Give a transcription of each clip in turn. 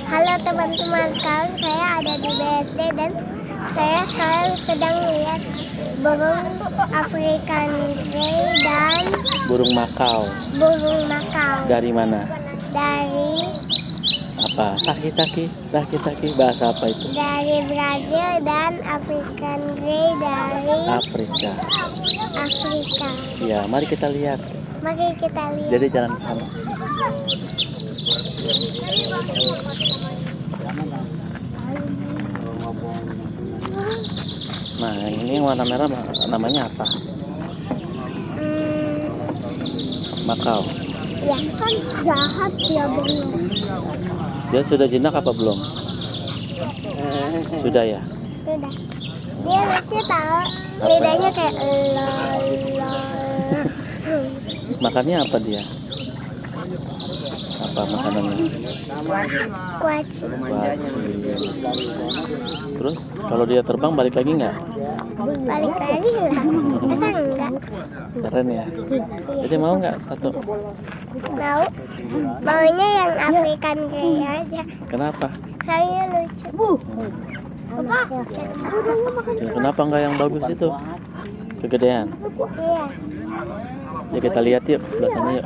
Halo teman-teman, sekarang saya ada di BSD dan saya sekarang sedang melihat burung African Grey dan burung makau. burung makau. Dari mana? Dari Taki bahasa apa itu? Brazil dan African Grey dari Afrika. Afrika. Ya, mari kita lihat. Mari kita lihat. Jadi jalan ke sana. Nah, ini yang warna merah namanya apa? Makau. Ya kan jahat dia belum. Dia sudah jinak apa belum? Sudah ya? Sudah. Dia lucu tahu. Lidahnya kayak Makannya apa dia? Apa makanannya? kuaci. Terus kalau dia terbang balik lagi nggak? Balik lagi lah. Masa enggak? Keren ya. Jadi mau nggak satu? Mau? Maunya yang African Grey aja. Kenapa? Saya lucu. Kenapa nggak yang bagus itu? Kegedean. Iya. Ya kita lihat yuk ke sebelah sana yuk.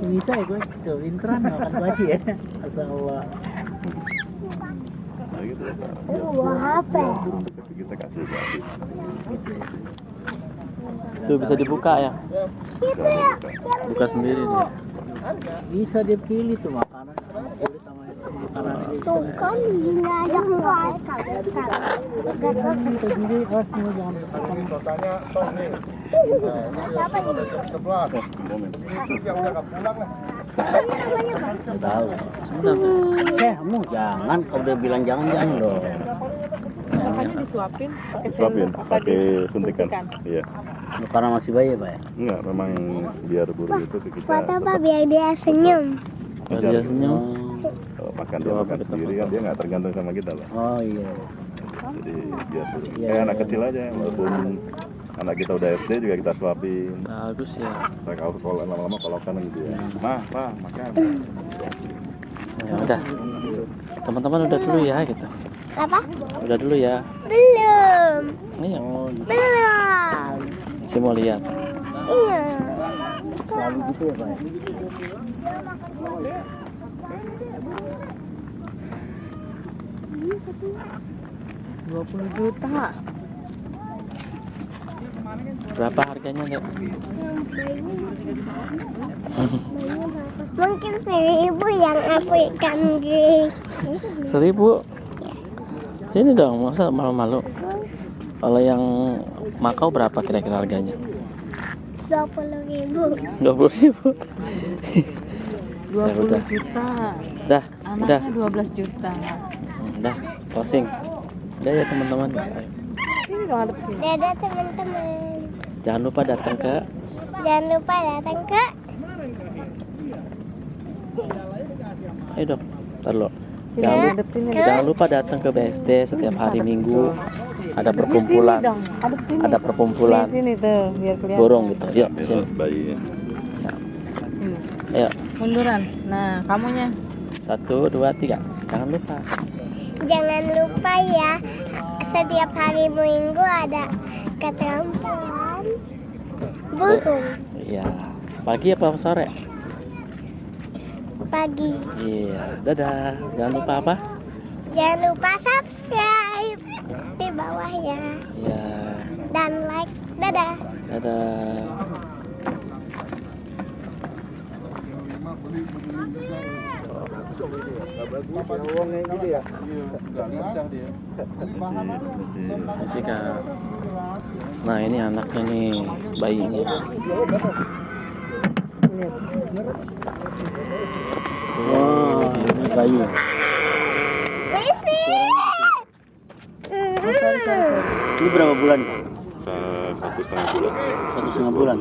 Bisa ya gue tuh pinteran makan kuaci ya. Asal Allah. Apa? Kita kasih kuaci. Tuh bisa dibuka ya. Buka sendiri dia. Bisa dipilih tuh makanan kulit sama itu makanan ini. Tuh kan gila ada kuaci. Kita sendiri harus mau jangan berkata. Totalnya toh nih. Siapa nih? 11. Terus yang udah gak pulang lah. Tahu. Sebentar. Kamu jangan kau udah bilang jangan dong. Disuapin Pakai suntikan. Iya. Karena masih bayi Pak ya? Enggak, memang biar burung itu kita Buat apa? Biar dia senyum. Kalau dia senyum. kalau makan dia makan sendiri kan dia nggak tergantung sama kita loh. Oh iya. Jadi biar burung. Iya, Kayak iya. anak kecil aja, walaupun anak kita udah SD juga kita suapin. Bagus ya. Mereka harus kalau lama-lama kolokan gitu ya. Pak, makan. Ya udah. Teman-teman udah dulu ya gitu. Apa? Udah dulu ya. Belum. Iya. Belum. Saya mau lihat. Iya. Selalu gitu ya Pak ya? Rp20 juta. Berapa harganya, Dek? Mungkin 1.000 yang African Grey. 1.000. Sini dong, masa malu-malu. Kalau yang makau berapa kira-kira harganya? 20.000. 20.000. 20 udah. juta. Udah. Anaknya 12 juta. Udah, closing. Udah ya teman-teman. Sini dong ada sini. Dadah teman-teman. Jangan lupa datang ke Jangan lupa datang ke Ayo dong, ntar lo. Sini Jangan, hadap sini. jangan lupa datang ke BSD setiap hari Minggu. Ada Di perkumpulan. sini dong. Hadap sini. Ada perkumpulan Di sini tuh biar kelihatan. burung gitu. Yuk, sini. Bayinya. Sini. Ayo. Munduran. Nah, kamunya. 1, 2, 3. Jangan lupa. Jangan lupa ya, setiap hari Minggu ada keterampilan burung Iya. Pagi apa sore? pagi. Iya. Dadah. Jangan lupa apa? Jangan lupa subscribe di bawah ya Iya. dan like. Dadah. Dadah. Masih Kak. Nah ini anaknya nih, bayinya. Wah, ini bayi. Misi. Ini berapa bulan Pak? 1,5 bulan. 1,5 bulan.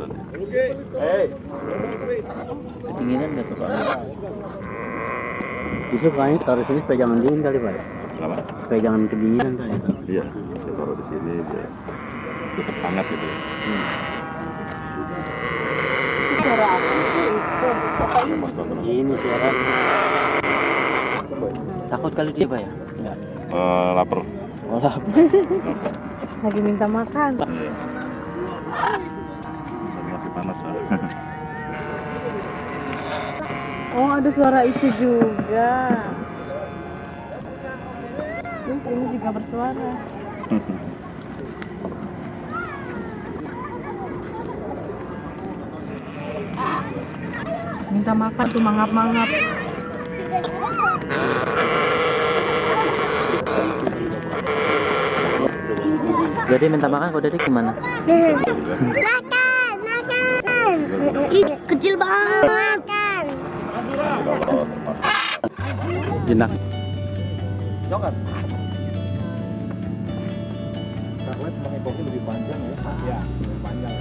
Kedinginan nggak tuh Pak? Justru kayaknya taruh sini supaya jangan dingin kali Pak. Kenapa? Supaya jangan kedinginan kali. Iya, saya taruh di sini biar tetap hangat gitu. Suara aku itu. Ini suara. Takut kali dia Pak ya? Enggak. Lapar. Oh, lapar. Lagi minta makan. Lagi masih panas ya. Oh, ada suara itu juga. Terus ini juga bersuara. Minta makan tuh mangap-mangap. Jadi minta makan kok dari gimana? Makan, makan. Ih, kecil banget. Makan. Jenak. Jokat. Scarlett pakai kopi lebih panjang ya? Iya, lebih panjang.